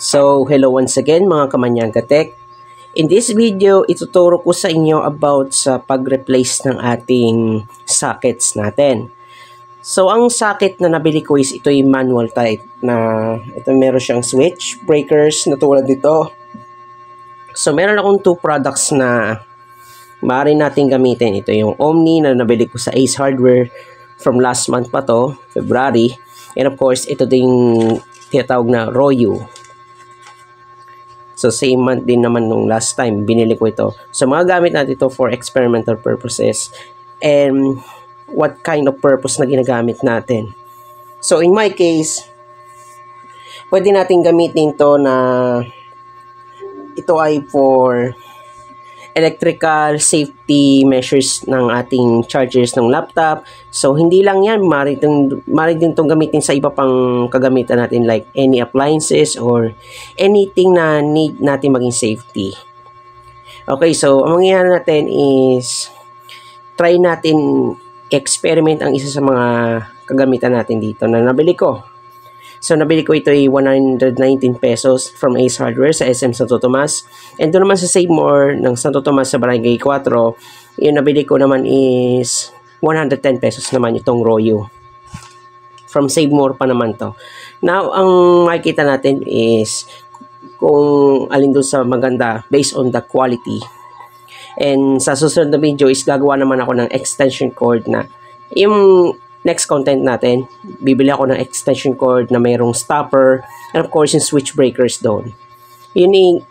So, hello once again mga Kamanyanga Tech. In this video, ituturo ko sa inyo about sa pag-replace ng ating sockets natin. So, ang socket na nabili ko is ito yung manual type na ito meron siyang switch, breakers na tulad dito. So, meron akong two products na maaari natin gamitin. Ito yung Omni na nabili ko sa Ace Hardware from last month pa to, February. And of course, ito ding tinatawag na Royu. So, same month din naman nung last time, binili ko ito. So, mga gamit natin ito for experimental purposes. And what kind of purpose na ginagamit natin. So, in my case, pwede natin gamitin to na ito ay for electrical safety measures ng ating chargers ng laptop. So, hindi lang yan. Maaari din itong gamitin sa iba pang kagamitan natin like any appliances or anything na need natin maging safety. Okay, so, ang mangyayari natin is try natin experiment ang isa sa mga kagamitan natin dito na nabili ko. So, nabili ko ito ay 119 pesos from Ace Hardware sa SM Santo Tomas. And doon naman sa Save More ng Santo Tomas sa Barangay 4, yung nabili ko naman is 110 pesos naman itong Royu. From Save More pa naman to. Now, ang makikita natin is kung alin doon sa maganda based on the quality. And sa susunod na video is gagawa naman ako ng extension cord na yung next content natin, bibili ako ng extension cord na mayroong stopper and of course yung switch breakers doon. Yun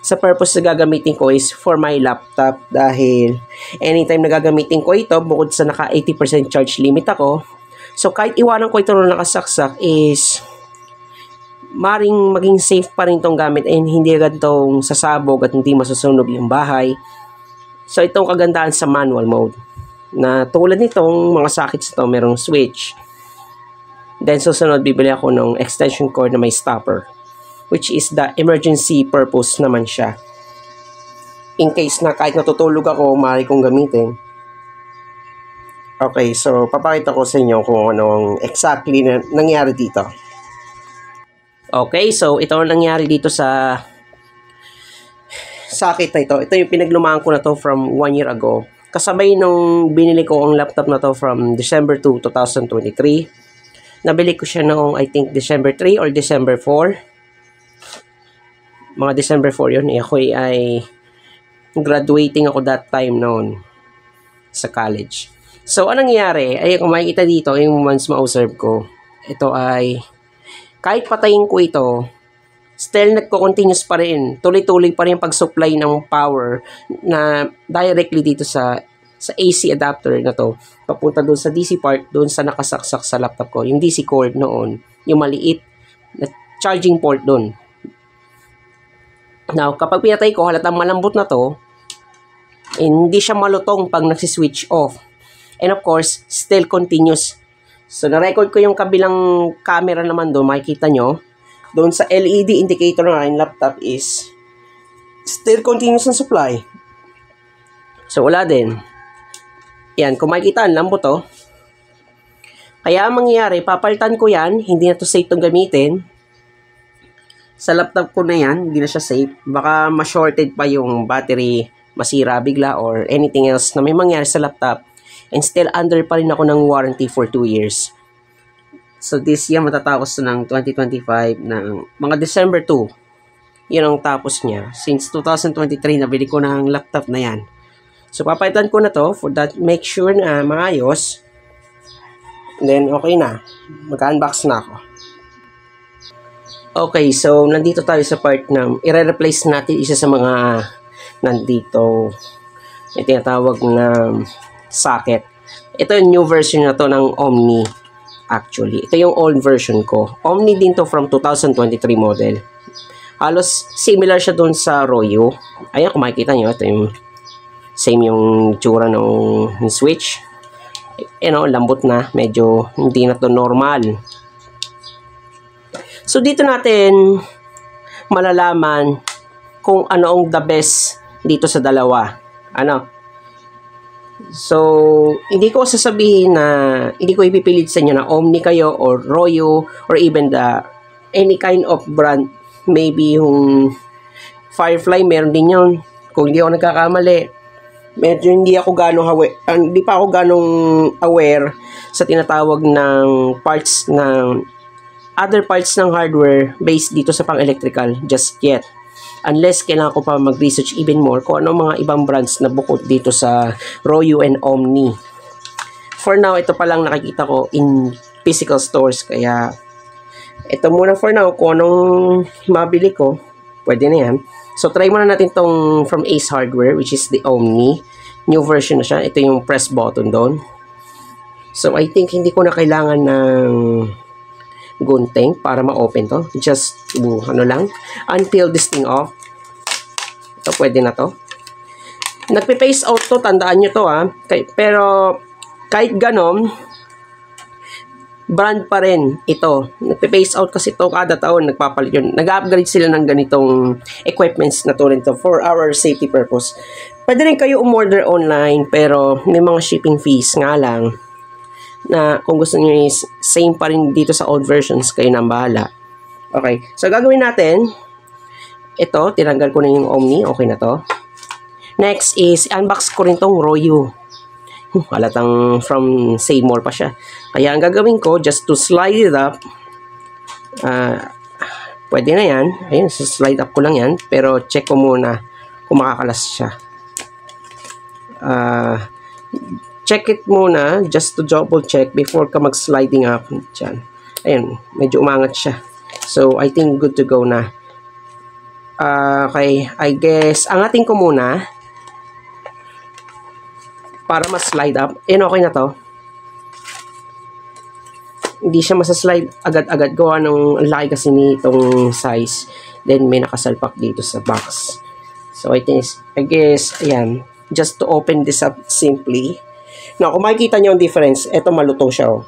sa purpose na gagamitin ko is for my laptop dahil anytime na gagamitin ko ito, bukod sa naka 80% charge limit ako, so kahit iwanan ko ito na nakasaksak is maring maging safe pa rin itong gamit and hindi agad itong sasabog at hindi masusunog yung bahay. So itong kagandahan sa manual mode na tulad nitong mga sockets ito, merong switch. Then susunod, bibili ako ng extension cord na may stopper, which is the emergency purpose naman siya. In case na kahit natutulog ako, maaari kong gamitin. Okay, so papakita ko sa inyo kung anong exactly na nangyari dito. Okay, so ito ang nangyari dito sa socket na ito. Ito yung pinaglumaan ko na to from 1 year ago. Kasabay nung binili ko ang laptop na to from December 2, 2023. Nabili ko siya noong I think December 3 or December 4. Mga December 4 yun. Ako ay graduating ako that time noon sa college. So, anong nangyari? Ay, kung makikita dito, yung once ma-observe ko, ito ay kahit patayin ko ito, still nagko-continuous pa rin. Tuloy-tuloy pa rin yung pag-supply ng power na directly dito sa AC adapter na to. Papunta doon sa DC part, doon sa nakasaksak sa laptop ko. Yung DC cord noon, yung maliit na charging port doon. Now, kapag pinatay ko, halatang malambot na to, hindi siya malutong pag nagsiswitch off. And of course, still continuous. So, na-record ko yung kabilang camera naman doon, makikita nyo. Doon sa LED indicator ng aking laptop is still continuous na supply. So, wala din. Yan, kung makikita, ang lambot to. Kaya, ang mangyayari, papalitan ko yan. Hindi na to safe itong gamitin. Sa laptop ko na yan, hindi na siya safe. Baka ma-shorted pa yung battery, masira bigla, or anything else na may mangyari sa laptop. And still, under pa rin ako ng warranty for 2 years. So, this year, matatapos na ng 2025 ng mga December 2. Yun ang tapos niya. Since 2023, nabili ko ng laptop na yan. So, papalitan ko na to for that. Make sure na maayos. Then, okay na. Mag-unbox na ako. Okay, so, nandito tayo sa part na i-replace natin isa sa mga nandito. May tinatawag na socket. Ito yung new version na to ng Omni. Actually, ito yung old version ko. Omni din to from 2023 model. Halos similar siya doon sa Royu. Ayan, kung makikita nyo, ito yung same yung tsura ng switch. Lambot na. Medyo hindi na to normal. So, dito natin malalaman kung ano ang the best dito sa dalawa. So, hindi ko sasabihin na, hindi ko ipipilit sa inyo na Omni kayo or Royu or even any kind of brand maybe yung Firefly, meron din yun. Kung hindi ako nagkakamali. Medyo hindi pa ako ganong aware sa tinatawag ng parts ng other parts ng hardware based dito sa pang-electrical just yet. Unless kailangan ko pa mag-research even more kung ano mga ibang brands na bukod dito sa Royu and Omni. For now, ito pa lang nakikita ko in physical stores. Kaya, ito muna for now. Kung anong mabili ko, pwede na yan. So, try muna natin tong from Ace Hardware, which is the Omni. New version na siya. Ito yung press button doon. So, I think hindi ko na kailangan ng gunting para ma-open to. Just unpeel this thing off. Ito, pwede na to. Nagpe-phase out to, tandaan nyo to pero, kahit ganon, brand pa rin ito. Nagpe-phase out kasi ito kada taon, nagpapalit yun. Nag-upgrade sila ng ganitong equipments na tulad ito for our safety purpose. Pwede rin kayo umorder online, pero may mga shipping fees nga lang na kung gusto nyo is same pa rin dito sa old versions, kayo nang bahala. Okay, so gagawin natin, ito, tinanggal ko na yung Omni, okay na to. Next is, unbox ko rin tong Royu. Halatang from Seymour pa siya. Kaya ang gagawin ko, just to slide it up, pwede na yan. Ayun, so slide up ko lang yan, pero check ko muna kung makakalas siya. Check it muna just to double check before ka mag-sliding up. Diyan. Ayun, medyo umangat siya. So, I think good to go na. Okay, I guess, angatin ko muna para mas-slide up. Ayun, okay na to. Hindi siya masaslide agad-agad. Gawa ng laki kasi nitong size. Then, may nakasalpak dito sa box. So, I guess, ayan. Just to open this up simply. Now, kung makikita nyo ang difference, eto malutong siya, oh.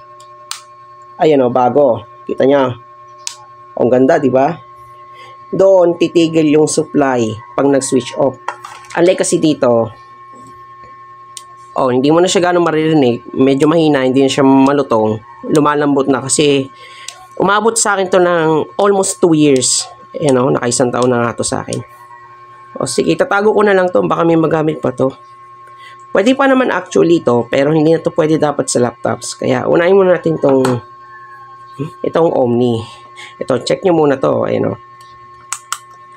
Ayan, oh, bago. Kita nyo. Ang ganda, di ba? Doon, titigil yung supply pag nag-switch off. Unlike kasi dito, oh, hindi mo na siya gano'ng maririnig. Medyo mahina, hindi na siya malutong. Lumalambot na kasi umabot sa akin to ng almost 2 years. Ayan, oh, nakaisang taon na nga to sa akin. O, sige, tatago ko na lang to. Baka may magamit pa to. Pwede pa naman actually to, pero hindi na to pwede dapat sa laptops. Kaya unahin muna natin itong Omni. Ito, check nyo muna to. Ayan, o.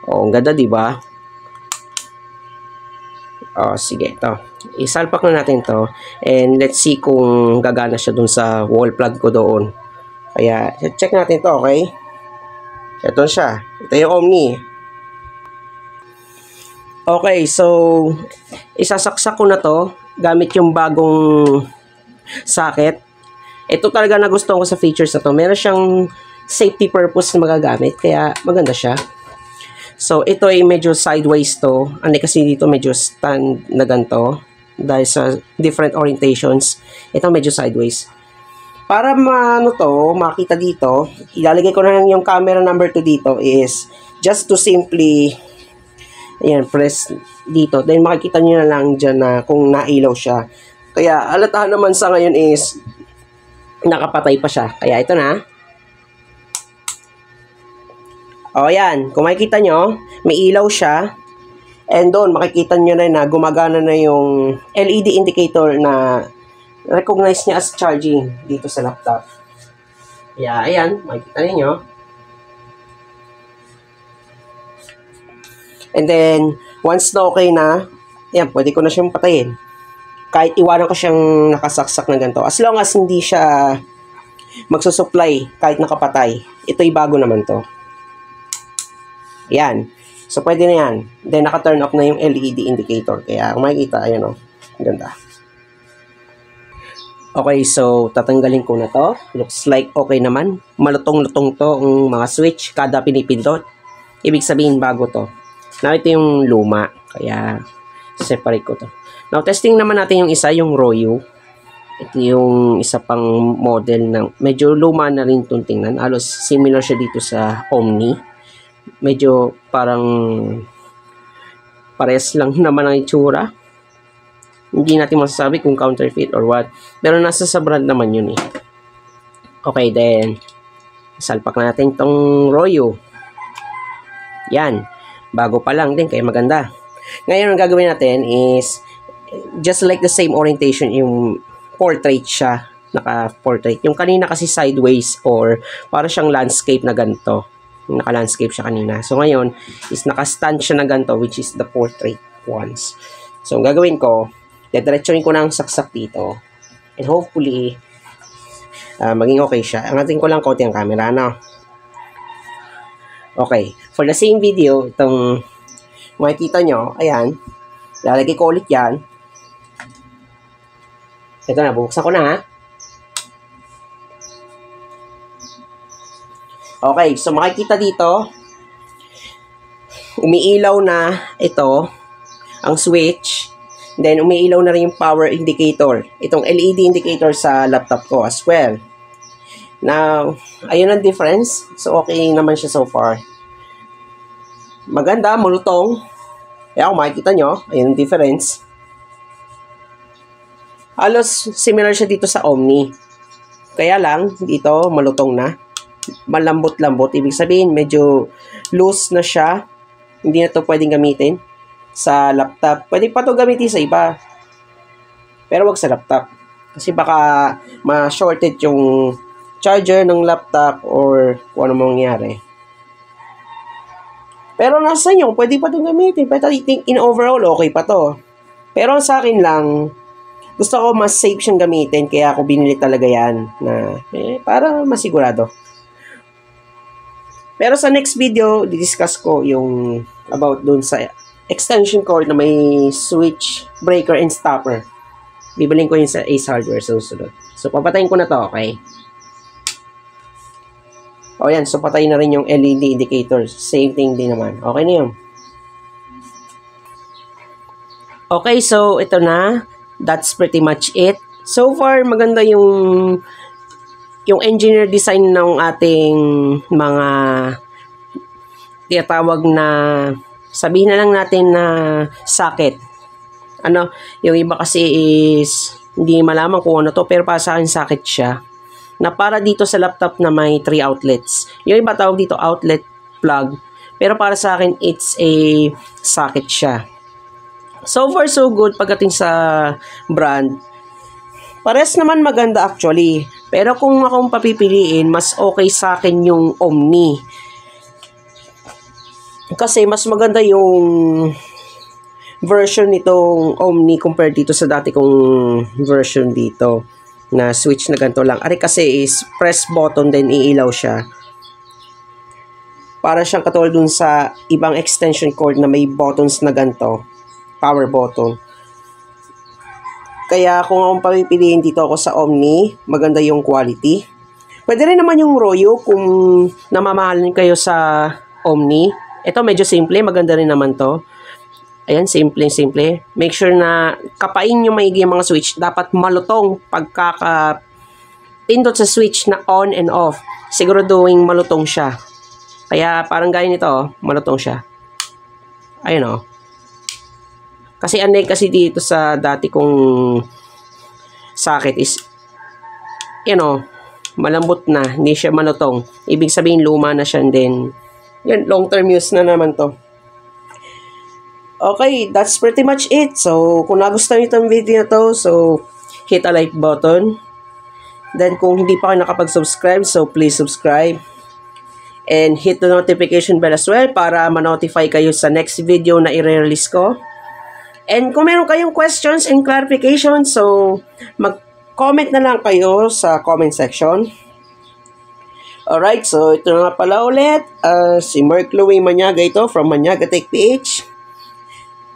O, ang ganda, diba? O, sige, ito. Isalpak na natin to. And let's see kung gagana siya dun sa wall plug ko doon. Kaya, check natin to, okay? Ito siya. Ito yung Omni. Okay, so isasaksak ko na to gamit yung bagong socket. Ito talaga nagustuhan ko sa features na to. Meron siyang safety purpose na magagamit, kaya maganda siya. So, ito ay medyo sideways to. Ano kasi dito medyo stand na ganito dahil sa different orientations. Ito medyo sideways. Para makita dito, ilalagay ko na lang yung camera number 2 dito is just to simply ayan, press dito. Then, makikita nyo na lang dyan na kung nailaw siya. Kaya, halatahan naman sa ngayon is nakapatay pa siya. Kaya, ito na. O, ayan. Kung makikita nyo, may ilaw siya. And doon, makikita nyo na gumagana na yung LED indicator na recognize niya as charging dito sa laptop. Kaya, ayan. Makikita nyo. And then, once na okay na, yan, pwede ko na siyang patayin. Kahit iwanan ko siyang nakasaksak na ganito. As long as hindi siya magsusupply kahit nakapatay. Ito'y bago naman to. Yan. So, pwede na yan. Then, naka-turn off na yung LED indicator. Kaya, kung makikita, ayan o. Ganda. Okay, so, tatanggalin ko na to. Looks like okay naman. Malutong-lutong to ang mga switch kada pinipindot. Ibig sabihin, bago to. Now, ito yung luma. Kaya, separate ko to. Now, testing naman natin yung isa, yung Royu. Ito yung isa pang model ng medyo luma na rin itong tingnan. Halos similar siya dito sa Omni. Medyo parang pares lang naman ang itsura. Hindi natin masasabi kung counterfeit or what. Pero nasa sa brand naman yun eh. Okay, then, salpak na natin itong Royu. Yan. Bago pa lang din, kaya maganda. Ngayon, ang gagawin natin is, just like the same orientation, yung portrait siya. Naka-portrait. Yung kanina kasi sideways or para siyang landscape na ganito. Naka-landscape siya kanina. So, ngayon, is naka-stand siya na ganito, which is the portrait ones. So, ang gagawin ko, diretsuhin ko na ang saksak dito. And hopefully, maging okay siya. Angatin ko lang konti ang camera, no? Okay. For the same video, itong makikita nyo, ayan, lalagay ko ulit yan. Ito na, bubuksan ko na, ha? Okay, so makikita dito, umiilaw na ito, ang switch. Then, umiilaw na rin yung power indicator. Itong LED indicator sa laptop ko as well. Now, ayun ang difference. So, okay naman siya so far. Maganda, malutong. Kaya kung makikita nyo, ayun ang difference. Halos similar siya dito sa Omni. Kaya lang, dito malutong na. Malambot-lambot. Ibig sabihin, medyo loose na siya. Hindi na ito pwedeng gamitin sa laptop. Pwede pa ito gamitin sa iba. Pero wag sa laptop. Kasi baka ma-shorted yung charger ng laptop or kung ano mangyari. Pero nasa inyo, pwede pa itong gamitin. Pero I think in overall, okay pa to. Pero sa akin lang, gusto ko mas safe siyang gamitin. Kaya ako binili talaga yan na para masigurado. Pero sa next video, didiscuss ko yung about dun sa extension cord na may switch, breaker, and stopper. Bibiling ko yun sa Ace Hardware sa susunod. So, papatayin ko na to, okay? O yan, so patayin na rin yung LED indicators. Same thing din naman. Okay na yun. Okay, so ito na. That's pretty much it. So far, maganda yung engineer design ng ating mga tinatawag na, sabihin na lang natin na socket. Ano, yung iba kasi is hindi malaman kung ano to, pero para sa akin socket siya. Na para dito sa laptop na may 3 outlets. Yung iba tawag dito outlet plug. Pero para sa akin, it's a socket siya. So far, so good pagdating sa brand. Pares naman maganda actually. Pero kung akong papipiliin, mas okay sa akin yung Omni. Kasi mas maganda yung version nitong Omni compared dito sa dati kong version dito. Na switch na ganito lang. Ari kasi is press button then iilaw siya. Para siyang katulad dun sa ibang extension cord na may buttons na ganito. Power button. Kaya kung akong papipiliin dito ako sa Omni, maganda yung quality. Pwede rin naman yung Royo kung namamahalan kayo sa Omni. Ito medyo simple, maganda rin naman to. Ayan, simple. Make sure na kapain yung maigi mga switch. Dapat malutong pagkaka-pindot sa switch na on and off. Siguraduhin malutong siya. Kaya parang gaya nito, malutong siya. Ayun, Kasi anay kasi dito sa dati kong socket is, malambot na. Hindi siya malutong. Ibig sabihin, luma na siya. And then, yun, long-term use na naman to. Okay, that's pretty much it. So, kung nagustuhan nyo itong video na to, so, hit a like button. Then, kung hindi pa kayo nakapag-subscribe, so please subscribe. And hit the notification bell as well para ma-notify kayo sa next video na i-release ko. And kung meron kayong questions and clarifications, so, mag-comment na lang kayo sa comment section. Alright, so, ito na pala ulit. Si Mark Louie Maniaga ito from Maniaga Tech PH.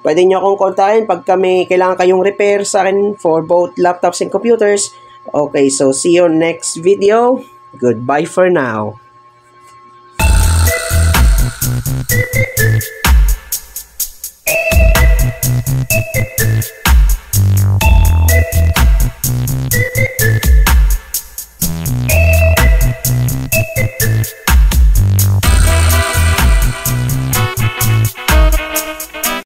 Pwede nyo akong kontakin pag kailangan kayong repair sa akin for both laptops and computers. Okay, so see you next video. Goodbye for now.